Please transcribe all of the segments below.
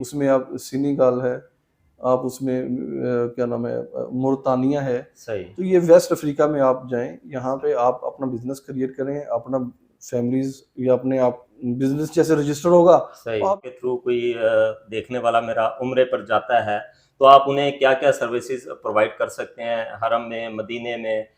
उसमें आप सेनेगल है, आप उसमें क्या नाम है मोरतानिया है। सही। तो ये वेस्ट अफ्रीका में आप जाएँ, यहाँ पे आप अपना बिज़नेस क्रिएट करें, अपना फैमिलीज़ या अपने आप बिज़नेस जैसे रजिस्टर होगा तो सही आप के थ्रू कोई देखने वाला मेरा उम्रे पर जाता है, तो आप उन्हें क्या-क्या सर्विसेज़ प्रोवाइड कर सकते हैं हरम में, मदीने में?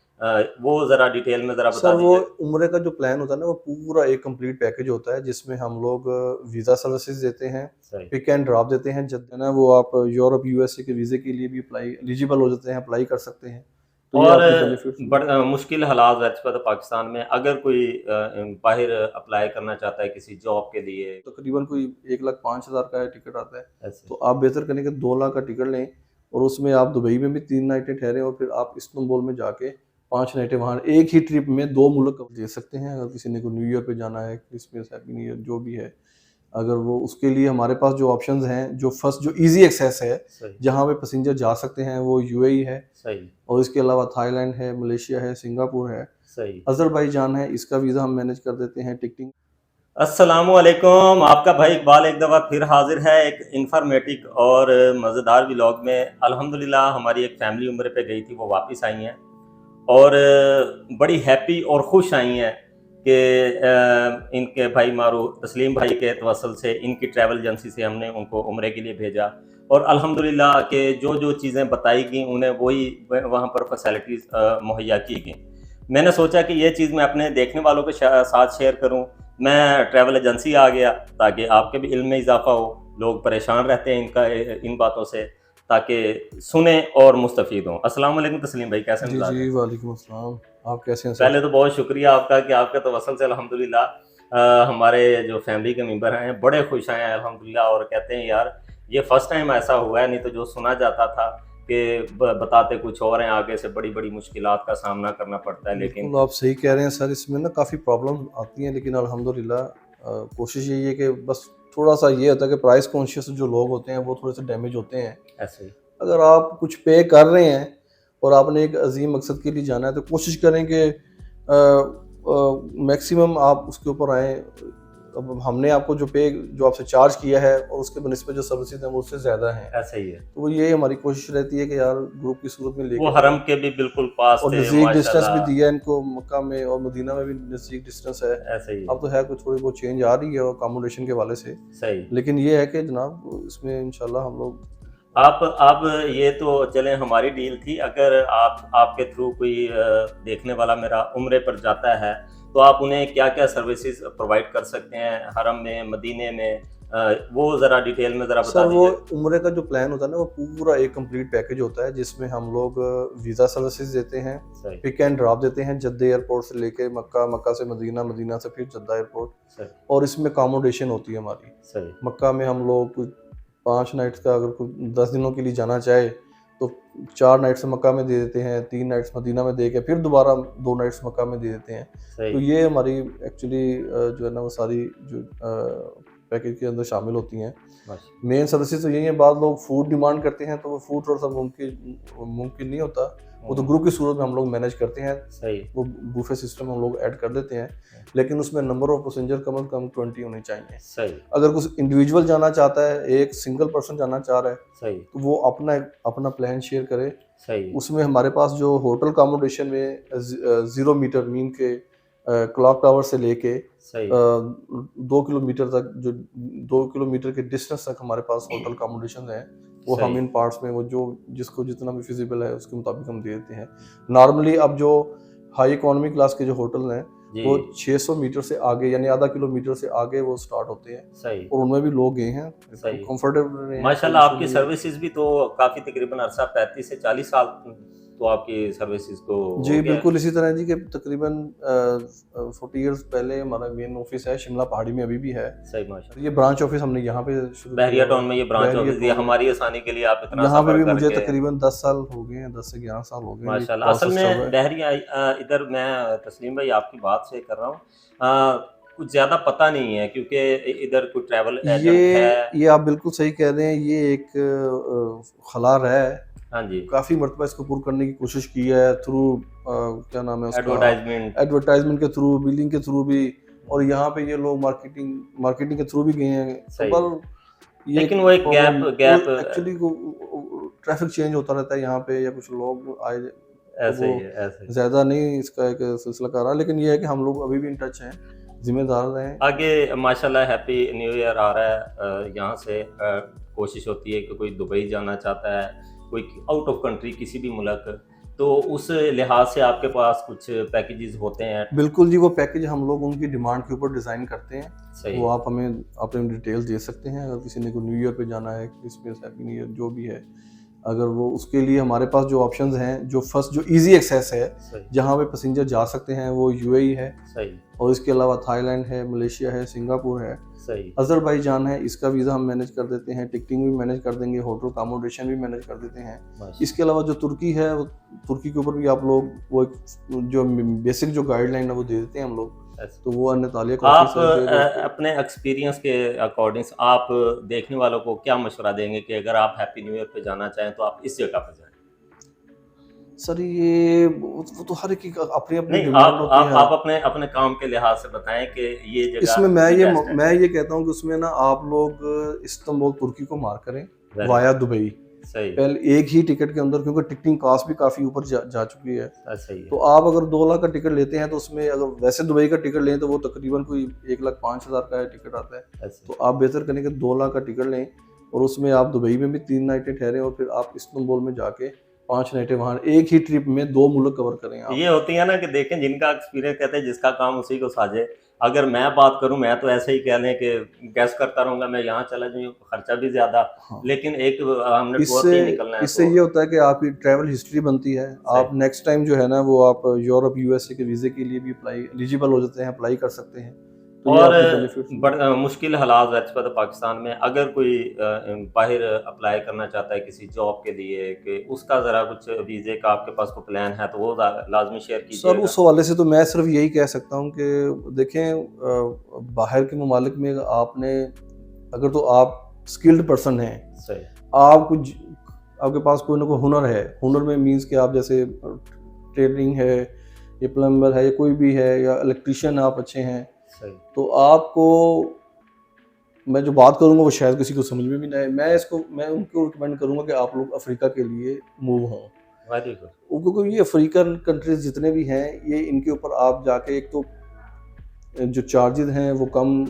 वो ज़रा डिटेल में ज़रा बता सर वो दीजिए। उम्रे का जो प्लान होता है ना, वो पूरा एक कंप्लीट पैकेज होता है जिसमें हम लोग वीज़ा सर्विसेज़ देते हैं, सही। पिक एंड ड्रॉप देते हैं। जब है ना वो आप यूरोप, यूएसए के वीज़े के लिए भी एलिजिबल हो जाते हैं, अप्लाई कर सकते हैं। तो ये और आपके बेनिफिट्स हैं। मुश्किल हालात वैसे तो पाकिस्तान में अगर कोई बाहर अप्लाई करना चाहता है किसी जॉब के लिए, तकरीबन कोई 1,05,000 का टिकट आता है। ऐसे? तो आप बेहतर करें कि 2 लाख का टिकट लें और उसमें आप दुबई में भी 3 नाइटें ठहरें और फिर आप इस्तांबुल में जाके 5 नाइटें वहाँ एक ही ट्रिप में 2 मुल्क दे सकते हैं। अगर किसी ने को न्यू ईयर पे जाना है, क्रिसमस, हैप्पी न्यू ईयर जो भी है। अगर वो उसके लिए हमारे पास जो ऑप्शंस हैं, जो फर्स्ट जो ईज़ी एक्सेस है, सही। जहाँ पे पैसेंजर जा सकते हैं वो यूएई है सही। और इसके अलावा थाईलैंड है, मलेशिया है, सिंगापुर है, सही। अज़रबैजान है, इसका वीज़ा हम मैनेज कर देते हैं, टिकटिंग। अस्सलामुअलैकुम, आपका भाई इकबाल एक दफ़ा फिर हाज़िर है एक इन्फॉर्मेटिव और मज़ेदार व्लॉग में। अल्हम्दुलिल्लाह हमारी एक फ़ैमिली उम्रे पे गई थी, वो वापस आई हैं और बड़ी हैप्पी और खुश आई हैं कि इनके भाई मारूफ तस्लीम भाई के तवस्सुल से इनकी ट्रैवल एजेंसी से हमने उनको उम्रे के लिए भेजा और अल्हम्दुलिल्लाह के जो चीज़ें बताई गई उन्हें वही वहाँ पर फैसिलिटीज़ मुहैया की गई। मैंने सोचा कि ये चीज़ मैं अपने देखने वालों के साथ शेयर करूँ। मैं ट्रैवल एजेंसी आ गया ताकि आपके भी इल्म में इजाफ़ा हो। लोग परेशान रहते हैं इन बातों से, ताकि सुने और मुस्तफ़ीद हों। अस्सलाम वालेकुम तस्लीम भाई, कैसे जी, मिजाज जी, हैं? वालेकुम अस्सलाम। आप कैसे हैं सर? पहले तो बहुत शुक्रिया आपका कि आपके तवस्सुल से अल्हम्दुलिल्लाह हमारे जो फैमिली के मेंबर हैं बड़े खुश हैं अल्हम्दुलिल्लाह और कहते हैं यार ये फर्स्ट टाइम ऐसा हुआ है, नहीं तो जो सुना जाता था कि बताते कुछ और हैं, आगे से बड़ी-बड़ी मुश्किलात का सामना करना पड़ता है, लेकिन बिल्कुल, आप सही कह रहे हैं सर, इसमें ना काफ़ी प्रॉब्लम आती हैं, लेकिन अल्हम्दुलिल्लाह कोशिश यही है कि बस थोड़ा-सा ये होता है कि प्राइस कॉन्शियस जो लोग होते हैं, वो थोड़े-से डैमेज होते हैं। ऐसे ही। अगर आप कुछ पे कर रहे हैं और आपने एक अज़ीम मकसद के लिए जाना है, तो कोशिश करें कि मैक्सिमम आप उसके ऊपर आएँ। अब हमने आपको जो आपसे चार्ज किया है और उसके बनिस्बत जो सर्विसेज़ हैं, वो उससे ज़्यादा हैं। ऐसा ही है। तो ये हमारी कोशिश रहती है कि यार ग्रुप की सूरत में वो लेके हरम चलें। के भी बिल्कुल पास और थे नज़दीक डिस्टेंस भी माशाल्लाह। दिया है इनको, मक्का में और मदीना में भी नज़दीक डिस्टेंस है। ऐसा ही है। अब तो है कुछ थोड़ी बहुत चेंज आ रही है अकोमोडेशन के हवाले से, सही। लेकिन ये है कि जनाब इसमें इंशाल्लाह हम लोग आप ये तो चलें हमारी डील थी, अगर आपके थ्रू कोई देखने वाला मेरा उम्रे पर जाता है, तो आप उन्हें क्या-क्या सर्विसेज़ प्रोवाइड कर सकते हैं हरम में, मदीने में? वो ज़रा डिटेल में ज़रा बता सर वो दीजिए। उम्रे का जो प्लान होता है ना, वो पूरा एक कंप्लीट पैकेज होता है जिसमें हम लोग वीज़ा सर्विसेज देते हैं, सही। पिक एंड ड्रॉप देते हैं जद्दा एयरपोर्ट से लेके मक्का, मक्का से मदीना, मदीना से फिर जद्दा एयरपोर्ट। सही। और इसमें अकोमोडेशन होती है हमारी। सही। मक्का में हम लोग कुछ 5 नाइट्स का, अगर कोई 10 दिनों के लिए जाना चाहे तो 4 नाइट्स मक्का में दे देते हैं, 3 नाइट्स मदीना में दे के फिर दोबारा 2 नाइट्स मक्का में दे देते हैं। तो सही। ये हमारी एक्चुअली जो है ना वो सारी जो पैकेज के अंदर शामिल होती हैं। माशा मेन सर्विसेज तो यही है, बाद लोग फूड डिमांड करते हैं तो वो फूड थोड़ा सा मुमकिन नहीं होता। वो तो हुँ। ग्रुप की सूरत में हम लोग मैनेज करते हैं, सही। वो बूफे सिस्टम हम लोग ऐड कर देते हैं, लेकिन उसमें नंबर ऑफ पैसेंजर कम से कम 20 होने चाहिए। सही। अगर कुछ इंडिविजुअल जाना चाहता है, एक सिंगल पर्सन जाना चाह रहा है, सही। तो वो अपना अपना प्लान शेयर करे। सही। उसमें हमारे पास जो होटल अकोमोडेशन में 0 मीटर मीन के क्लॉक टावर से लेके सही। 2 किलोमीटर तक, जो 2 किलोमीटर के डिस्टेंस तक हमारे पास होटल अकोमोडेशन है, वो हम सही। इन पार्ट्स में वो जो जिसको जितना भी फिजिबल है उसके मुताबिक हम दे देते हैं। नॉर्मली अब जो हाई इकोनॉमी क्लास के जो होटल हैं, जी। वो 600 मीटर से आगे यानी आधा किलोमीटर से आगे वो स्टार्ट होते हैं सही। और उनमें भी लोग गए हैं, सही। कंफर्टेबल रहे हैं, कोई माशाल्लाह इशू आपकी नहीं है। सर्विसेज़ भी तो काफ़ी तकरीबन अरसा 35 से 40 साल तो आपकी सर्विसेज़ को हो जी, गया है। बिल्कुल इसी तरह जी कि तकरीबन 40 इयर्स पहले हमारा मेन ऑफिस है, शिमला पहाड़ी में अभी भी है। सही माशा ये ब्रांच ऑफिस हमने यहाँ पे शुरू किया बहरिया हुआ टाउन है, में ये ब्रांच बहरिया ऑफिस ये टाउन में। हमारी आसानी के लिए आप इतना यहाँ पे सफ़र भी मुझे करके। तकरीबन 10 साल हो गए हैं, 10 से 11 साल हो गए हैं, ये माशाल्लाह। असल प्रोसेस चल रहा में है। बहरिया इधर मैं तस्लीम भाई आपकी बात से कर रहा हूँ। कुछ ज़्यादा पता नहीं है क्योंकि इधर कोई ट्रैवल एजेंट है। ये आप बिल्कुल सही कह रहे हैं, ये एक खला रहा है। हाँ जी। काफ़ी मर्तबा इसको पूरा करने की कोशिश की है थ्रू क्या नाम है उसका, एडवर्टाइज़मेंट। एडवर्टाइजमेंट के थ्रू, बिलिंग के थ्रू भी, और यहाँ पे ये लोग मार्केटिंग मार्केटिंग के थ्रू भी गए हैं। तो सही। बल ये लेकिन वो एक गैप एक्चुअली ट्रैफिक चेंज होता रहता है यहाँ पे, या कुछ लोग आए तो ऐसे वो ही है, ऐसे ही। ज़्यादा नहीं इसका एक सिलसिला कर रहा, लेकिन ये है कि हम लोग अभी भी इन टच हैं, जिम्मेदार रहें। आगे माशाल्लाह हैप्पी न्यू ईयर आ रहा है, यहाँ से कोशिश होती है कि कोई दुबई जाना चाहता है, कोई आउट ऑफ कंट्री किसी भी मुल्क, तो उस लिहाज से आपके पास कुछ पैकेजेस होते हैं। बिल्कुल जी, वो पैकेज हम लोग उनकी डिमांड के ऊपर डिज़ाइन करते हैं। सही। वो आप हमें अपने डिटेल्स दे सकते हैं, अगर किसी ने को न्यू ईयर पे जाना है, क्रिसमस, हैप्पी न्यू ईयर जो भी है, अगर वो उसके लिए हमारे पास जो ऑप्शंस हैं, जो फर्स्ट जो इजी एक्सेस है, सही। जहाँ पे पैसेंजर जा सकते हैं, वो यूएई है, सही। और इसके अलावा थाईलैंड है, मलेशिया है, सिंगापुर है, सही। अज़रबैजान है। इसका वीज़ा हम मैनेज कर देते हैं, टिकटिंग भी मैनेज कर देंगे, होटल अकोमोडेशन भी मैनेज कर देते हैं। माशा- इसके अलावा जो तुर्की है, वो तुर्की के ऊपर भी आप लोग वो एक जो बेसिक जो गाइडलाइन है वो दे देते हैं हम लोग, ऐसे। तो वो अन्य आप अपने एक्सपीरियंस के अकॉर्डिंग आप देखने वालों को क्या मशवरा देंगे कि अगर आप हैप्पी न्यू ईयर पे जाना चाहें तो आप इस जगह पे जाएं? सर ये वो तो हर एक की अपनी अपनी नहीं, डिमांड होती है। आप अपने अपने काम के लिहाज से बताएं कि ये जगह इसमें बेस्ट है। मैं ये कहता हूँ कि उसमें ना आप लोग इस्तांबुल तुर्की को मार करें Very वाया दुबई, सही। पहले एक ही टिकट के अंदर, क्योंकि टिकटिंग कॉस्ट भी काफ़ी ऊपर जा चुकी है। सही है। तो आप अगर 2 लाख का टिकट लेते हैं, तो उसमें अगर वैसे दुबई का टिकट लें तो वो तकरीबन कोई 1,05,000 का टिकट आता है। ऐसे। तो आप बेहतर करें कि 2 लाख का टिकट लें, और उसमें आप दुबई में भी 3 नाइटें ठहरें, और फिर आप इस्तांबुल में जाके 5 नाइटें वहाँ एक ही ट्रिप में 2 मुल्क कवर करें आप। ये होती है ना कि देखें, जिनका एक्सपीरियंस कहते हैं जिसका काम उसी को साझे। अगर मैं बात करूं, मैं तो ऐसे ही कह लें कि गैस करता रहूंगा, मैं यहाँ चला जाऊँ, खर्चा भी ज्यादा, हाँ। लेकिन एक हमने टूर इससे पे ही निकलना है इससे तो ये होता है कि आपकी ट्रैवल हिस्ट्री बनती है। आप नेक्स्ट टाइम जो है ना, वो आप यूरोप यूएसए के वीज़े के लिए भी एलिजिबल हो जाते हैं, अप्लाई कर सकते हैं। तो ये और आपके बेनिफिट। मुश्किल हालात वैसे पाकिस्तान में, अगर कोई बाहर अप्लाई करना चाहता है किसी जॉब के लिए, कि उसका ज़रा कुछ वीज़े का आपके पास कोई प्लान है तो वो लाजमी शेयर सर कीजिएगा। उस हवाले से तो मैं सिर्फ यही कह सकता हूँ कि देखें, बाहर के ममालिक में आपने, अगर तो आप स्किल्ड पर्सन हैं, सही। आप कुछ, आपके पास कोई ना कोई हुनर है, हुनर में मीन्स कि आप जैसे ट्रेनिंग है, या प्लम्बर है, या कोई भी है, या इलेक्ट्रीशियन आप अच्छे हैं, सही। तो आपको मैं जो बात करूंगा वो शायद किसी को समझ में भी ना आए। मैं उनको रिकमेंड करूंगा कि आप लोग अफ्रीका के लिए मूव हों, वेरी गुड। क्योंकि ये अफ्रीकन कंट्रीज जितने भी हैं, ये इनके ऊपर आप जाके, एक तो जो चार्जेस हैं वो कम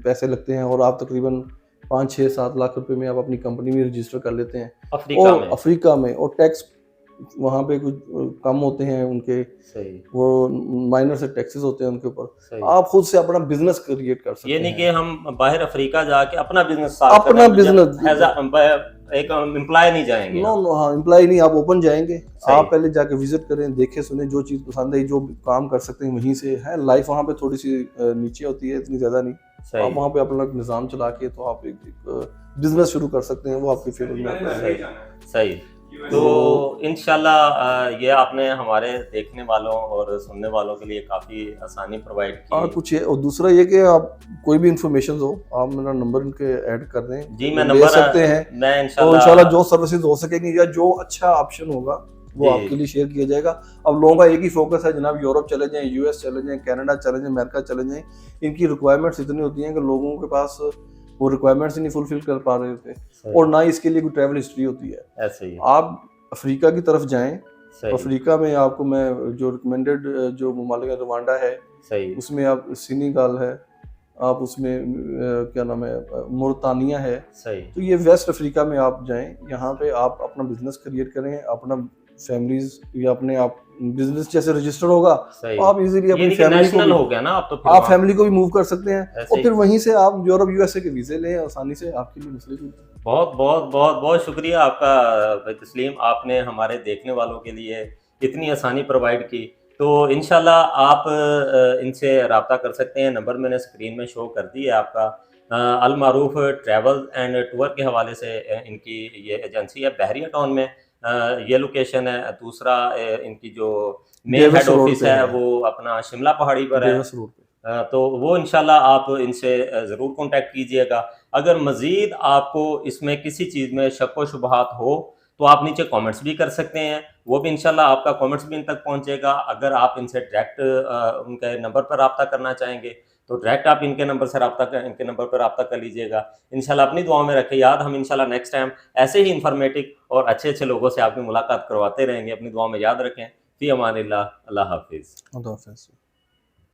पैसे लगते हैं, और आप तकरीबन 5, 6, 7 लाख रुपए में आप अपनी कंपनी में रजिस्टर कर लेते हैं अफ्रीका में, और टैक्स वहाँ पे कुछ कम होते हैं उनके। सही। वो माइनर से टैक्सेस होते हैं उनके ऊपर। आप खुद से अपना बिजनेस क्रिएट कर सकते हैं। ये नहीं कि हम बाहर अफ्रीका जाके अपना बिजनेस एक एम्प्लॉय नहीं जाएंगे। नो, हाँ, एम्प्लॉय नहीं, आप ओपन जाएंगे। आप पहले जाके विजिट करें, देखें सुने, जो चीज़ पसंद है, जो काम कर सकते हैं वहीं से है। लाइफ वहाँ पे थोड़ी सी नीचे होती है, इतनी ज़्यादा नहीं। आप वहाँ पे अपना निज़ाम चला के तो आप एक बिजनेस शुरू कर सकते हैं, वो आपके फेवर में आता है। सही। तो इंशाल्लाह ये आपने हमारे देखने वालों और सुनने वालों के लिए काफ़ी आसानी प्रोवाइड की। कुछ है, और दूसरा ये कि आप कोई भी इंफॉर्मेशन हो, आप मेरा नंबर इनके ऐड कर दें। जी, मैं नंबर सकते हैं। मैं तो इंशाल्लाह जो सर्विसेज हो सकेंगी, या जो अच्छा ऑप्शन होगा वो आपके लिए शेयर किया जाएगा। अब लोगों का एक ही फोकस है जनाब, यूरोप चले जाएं, यूएस चले जाएं, कनाडा चले जाएं, अमेरिका चले जाएं। इनकी रिक्वायरमेंट्स इतनी होती हैं कि लोगों के पास वो रिक्वायरमेंट्स ही नहीं फुलफिल कर पा रहे थे, और ना ही इसके लिए कोई ट्रैवल हिस्ट्री होती है। ऐसे ही आप अफ्रीका की तरफ जाएं। अफ्रीका में आपको मैं जो रिकमेंडेड जो ममालिक रवांडा है, सही, उसमें आप सेनेगल है, आप उसमें क्या नाम है, मोरतानिया है। सही। तो ये वेस्ट अफ्रीका में आप जाएं, यहाँ पे आप अपना बिजनेस क्रिएट करें, अपना फैमिलीज या अपने आप बिजनेस जैसे रजिस्टर होगा, तो आप इजीली अपनी फैमिली को हो गया ना, आप फैमिली को भी मूव कर सकते हैं, और फिर वहीं से आप यूरोप यूएसए के वीजे लें आसानी से, आपके लिए मसले नहीं। बहुत बहुत बहुत बहुत शुक्रिया आपका भाई तस्लीम, आपने हमारे देखने वालों के लिए इतनी आसानी प्रोवाइड की। तो इंशाल्लाह आप इनसे रब्ता कर सकते हैं। नंबर मैंने स्क्रीन में शो कर दी है आपका। अल मारूफ ट्रैवल एंड टूर के हवाले से इनकी ये एजेंसी है, बहरिया टाउन में ये लोकेशन है। दूसरा इनकी जो मेन हेड ऑफिस है वो अपना शिमला पहाड़ी पर है। तो वो इंशाल्लाह आप इनसे ज़रूर कांटेक्ट कीजिएगा। अगर मज़ीद आपको इसमें किसी चीज़ में शक व शुबहात हो तो आप नीचे कमेंट्स भी कर सकते हैं, वो भी इंशाल्लाह आपका कमेंट्स भी इन तक पहुंचेगा। अगर आप इनसे डायरेक्ट उनके नंबर पर रब्ता करना चाहेंगे तो डायरेक्ट आप इनके नंबर पर रब्ता कर लीजिएगा। इंशाल्लाह अपनी दुआओं में रखें याद। हम इंशाल्लाह नेक्स्ट टाइम ऐसे ही इंफॉर्मेटिव और अच्छे अच्छे लोगों से आपकी मुलाकात करवाते रहेंगे। अपनी दुआओं में याद रखें। फी अमानिल्लाह, अल्लाह हाफिज़। खुदा हाफिज़।